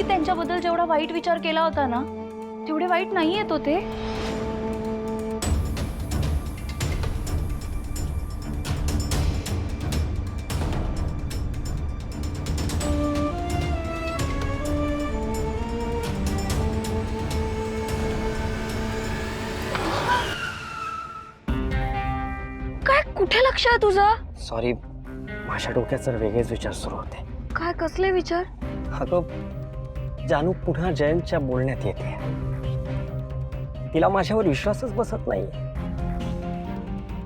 त्यांच्याबद्दल जेवढा वाईट विचार केला होता ना, तेवढे वाईट नाहीये तो ते. काय कुठे लक्ष आहे तुझं? सॉरी, माझ्या डोक्यात जर वेगळेच विचार सुरू होते. काय कसले विचार? अगं, जानू पुन्हा जयंतच्या बोलण्यात येते. तिला माझ्यावर विश्वासच बसत नाहीये.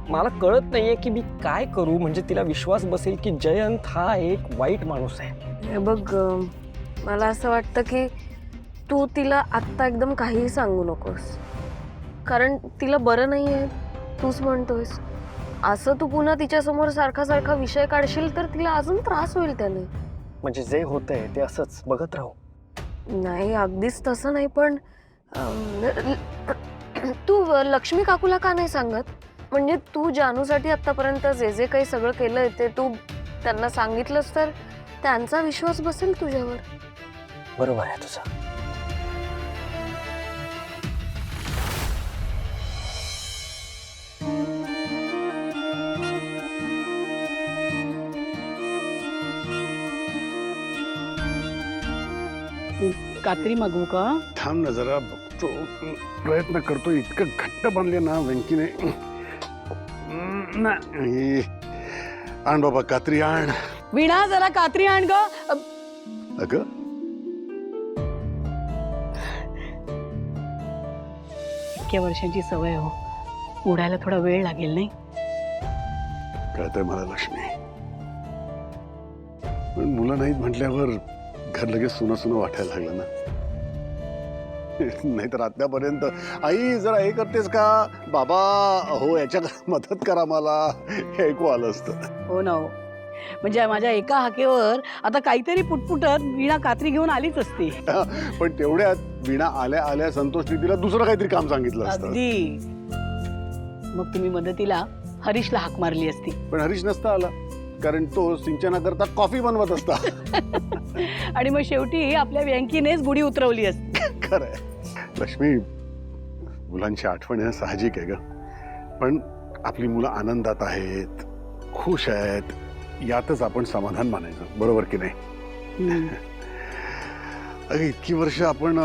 मला कळत नाहीये की मी काय करू म्हणजे तिला विश्वास बसेल की जयंत हा एक वाईट माणूस आहे. हे बघ, मला असं वाटतं की तू तिला आत्ता एकदम काहीही सांगू नकोस, कारण तिला बरं नाही आहे तूच म्हणतोयस. असं तू पुन्हा तिच्यासमोर सारखा सारखा विषय काढशील तर तिला अजून त्रास होईल त्याने. म्हणजे जे होतंय ते असंच बघत राहू? नाही, अगदीच तसं नाही, पण तू लक्ष्मी काकूला का नाही सांगत? म्हणजे तू जानूसाठी आतापर्यंत जे जे काही सगळं केलंय ते तू त्यांना सांगितलंस तर त्यांचा विश्वास बसेल तुझ्यावर. बरोबर आहे तुझं. कात्री मागवू का? थांब ना जरा, बघतो, प्रयत्न करतो. इतकं घट्ट बांधले ना वेंकीने ना. आण बाबा, कात्री आण. वीणा, जरा कात्री आण ग. अगं, इतक्या वर्षांची सवय हो, उडायला थोडा वेळ लागेल नाही? कळतंय मला लक्ष्मी, पण मुलं नाहीत म्हटल्यावर घर लगेच सुना सुना वाटायला लागलं ना. नाहीतर आत्यापर्यंत आई जरा हे करतेस का, बाबा हो याच्या मदत करा मला, हे ऐकू आलं असतं. हो ना. हो, म्हणजे माझ्या एका हाकेवर आता काहीतरी पुटपुटत वीणा कात्री घेऊन आलीच असती. पण तेवढ्यात वीणा आल्या आल्या संतोषने तिला दुसरं काहीतरी काम सांगितलं असतं. अगदी. मग तुम्ही मदतीला हरीशला हाक मारली असती. पण हरीश नसता आला, कारण तो सिंचनाकरता कॉफी बनवत असता. आणि मग शेवटी आपल्या व्यंकीनेच गुढी उतरवली असती. खरंय लक्ष्मी, मुलांची आठवण येणं साहजिक आहे ग, पण आपली मुलं आनंदात आहेत, खुश आहेत, यातच आपण समाधान मानायचं, बरोबर की नाही? अगं, इतकी वर्ष आपण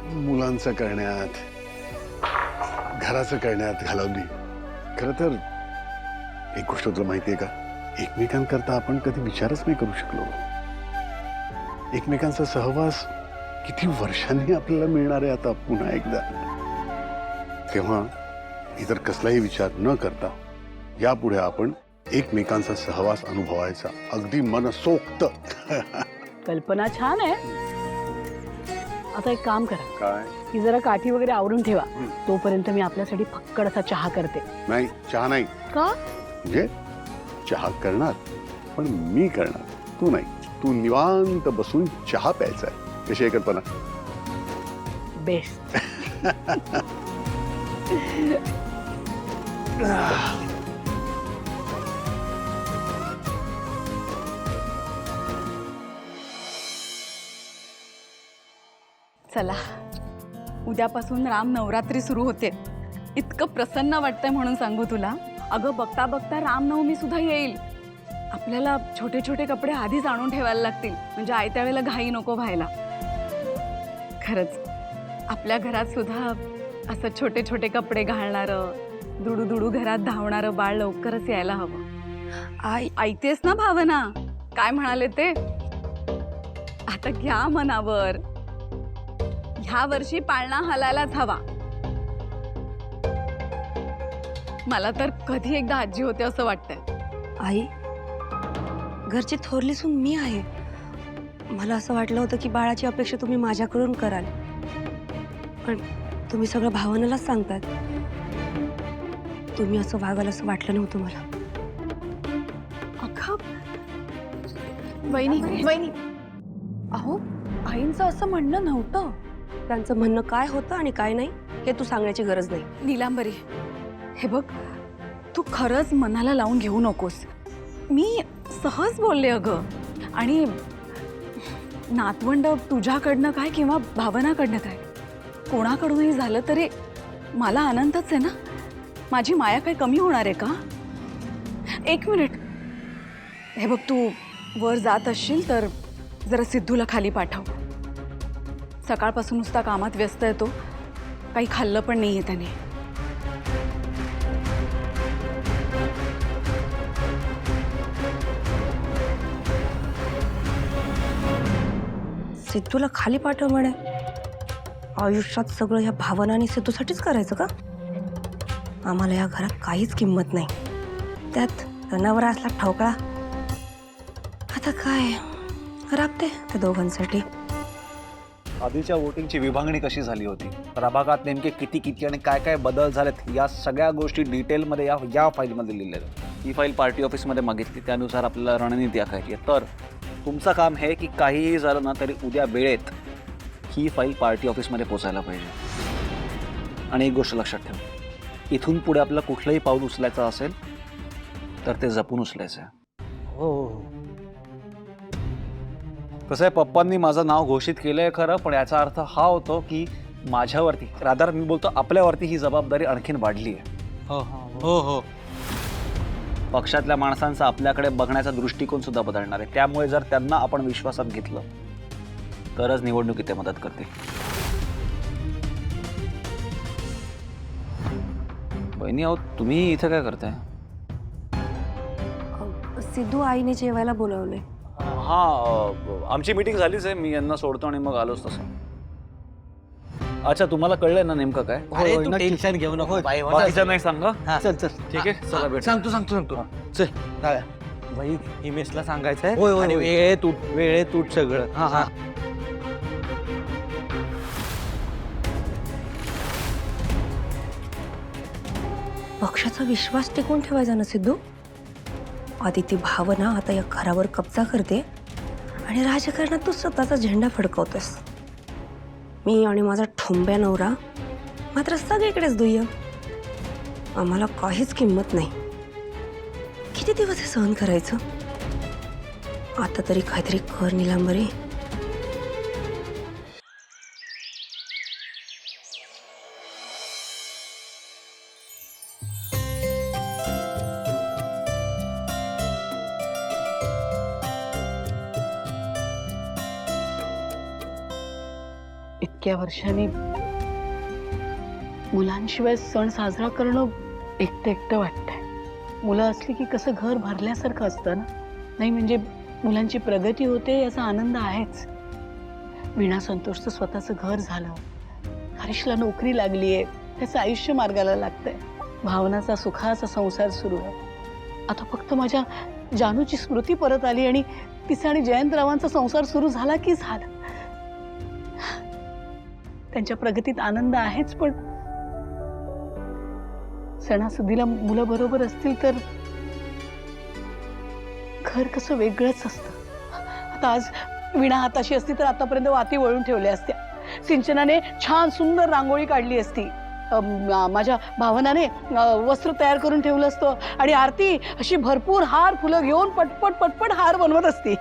मुलांचं करण्यात, घराचं करण्यात घालवली. खरं तर एक गोष्ट तुला माहिती आहे का, एकमेकांकरता आपण कधी विचारच नाही करू शकलो. एकमेकांचा सहवास किती वर्षांनी आपल्याला मिळणार आहे आता पुन्हा एकदा. तेव्हा इतर कसलाही विचार न करता यापुढे आपण एकमेकांचा सहवास अनुभवायचा, अगदी मनसोक्त. कल्पना छान आहे. आता एक काम करा, काय? की जरा काठी वगैरे आवरून ठेवा. तोपर्यंत मी आपल्यासाठी फक्कड असा चहा करते. नाही, चहा नाही. का? म्हणजे चहा करणार, पण मी करणार, तू नाही. तू निवांत बसून चहा प्यायचा आहे. कशी आहे कल्पना? बेस्ट. चला, उद्यापासून राम नवरात्री सुरू होते. इतकं प्रसन्न वाटतंय म्हणून सांगू तुला. अगं, बघता बघता रामनवमी सुद्धा येईल. आपल्याला छोटे छोटे कपडे आधीच आणून ठेवायला लागतील, म्हणजे आयत्या वेळेला घाई नको व्हायला. खरंच आपल्या घरात सुद्धा असं छोटे छोटे कपडे घालणारं, दुडू दुडू घरात धावणारं बाळ लवकरच यायला हवं. ऐकतेस ना भावना, काय म्हणाले ते? आता घ्या मनावर, ह्या वर्षी पाळणा हलायलाच हवा. मला तर कधी एकदा आजी होते असं वाटतंय. आई, घरची थोरली सून मी आहे. मला असं वाटलं होतं की बाळाची अपेक्षा तुम्ही माझ्याकडून कराल, पण तुम्ही सगळं भावनालाच सांगतात. तुम्ही असं वागाल असं वाटलं नव्हतं मला. अगं वहिनी, अहो आईंचं असं म्हणणं नव्हतं. त्यांचं म्हणणं काय होतं आणि काय नाही हे तू सांगण्याची गरज नाही. नीलांबरी, हे बघ, तू खरंच मनाला लावून घेऊ नकोस. मी सहज बोलले अगं, आणि नातवंड तुझ्याकडनं काय किंवा भावनाकडनं काय कोणाकडूनही झालं तरी मला आनंदच आहे ना. माझी माया काय कमी होणार आहे का? एक मिनिट, हे बघ, तू वर जात असशील तर जरा सिद्धूला खाली पाठव. सकाळपासून नुसता कामात व्यस्त आहे तो, काही खाल्लं पण नाहीये त्याने. सिद्धूला खाली पाठव म्हणे. आयुष्यात सगळं ह्या भावना आणि सिद्धूसाठीच करायचं का? आम्हाला या घरात काहीच किंमत नाही, त्यात जनावरा असला ठोकळा. आता काय राबते त्या दोघांसाठी. आधीच्या वोटिंगची विभागणी कशी झाली होती, प्रभागात नेमके किती किती आणि काय काय बदल झालेत, या सगळ्या गोष्टी डिटेलमध्ये या फाईलमध्ये लिहिलेल्या आहेत. ही फाईल पार्टी ऑफिसमध्ये मागितली, त्यानुसार आपल्याला रणनीती आखायची आहे. तर तुमचं काम हे की काहीही झालं ना तरी उद्या वेळेत ही फाईल पार्टी ऑफिसमध्ये पोचायला पाहिजे. आणि एक गोष्ट लक्षात ठेव, इथून पुढे आपलं कुठलंही पाऊल उचलायचं असेल तर ते जपून उचलायचं आहे. हो, कसं आहे, पप्पांनी माझं नाव घोषित केलंय खरं, पण याचा अर्थ हा होतो की माझ्यावरती, रादर मी बोलतो आपल्यावरती ही जबाबदारी आणखीन वाढली आहे. हो हो. पक्षातल्या माणसांचा आपल्याकडे बघण्याचा दृष्टिकोन सुद्धा बदलणार आहे. त्यामुळे जर त्यांना आपण विश्वासात घेतलं तरच निवडणुकीत ते मदत करतील. बहिणी आहोत, तुम्ही इथे काय करताय? सिद्धू आईने जेवायला बोलावले. हा, आमची मीटिंग झालीच आहे, मी यांना सोडतो आणि मग आलोच तसं. अच्छा, तुम्हाला कळलंय ना नेमकं काय? अरे तू टेन्शन घेऊ नको. बाकीच्या नाही सांगा. चल चल. ठीक आहे, चला भेट. सांगतो. चल जाऊया. भाई हिमेशला सांगायचंय आणि वेळेत उठ सगळं. हा. पक्षाचा विश्वास टिकून ठेवायचा ना सिद्धू. आधी ती भावना आता या घरावर कब्जा करते आणि राजकारणात तू स्वतःचा झेंडा फडकवतोस. मी आणि माझा ठोंब्या नवरा मात्र सगळीकडेच दुय्यम. आम्हाला काहीच किंमत नाही. किती दिवस हे सहन करायचं? आता तरी काहीतरी कर निलांबरी. इतक्या वर्षांनी मुलांशिवाय सण साजरा करणं एकटं एकटं वाटतंय. मुलं असली की कसं घर भरल्यासारखं असतं ना. नाही म्हणजे मुलांची प्रगती होते याचा आनंद आहेच. वीणा संतोषचं स्वतःचं घर झालं, हरीशला नोकरी लागली आहे, त्याचं आयुष्य मार्गाला लागतंय, भावनाचा सुखाचा संसार सुरू आहे. आता फक्त माझ्या जानूची स्मृती परत आली आणि तिचा आणि जयंतरावांचा संसार सुरू झाला की झालं. त्यांच्या प्रगतीत आनंद आहेच, पण सणासुदीला मुलं बरोबर असतील तर घर कसं वेगळंच असतं. आता आज वीणा हाताशी असती तर आतापर्यंत वाती वळून ठेवल्या असत्या. सिंचनाने छान सुंदर रांगोळी काढली असती. माझ्या भावनाने वस्त्र तयार करून ठेवलं असतं आणि आरती अशी भरपूर हार फुलं घेऊन पटपट हार बनवत असती.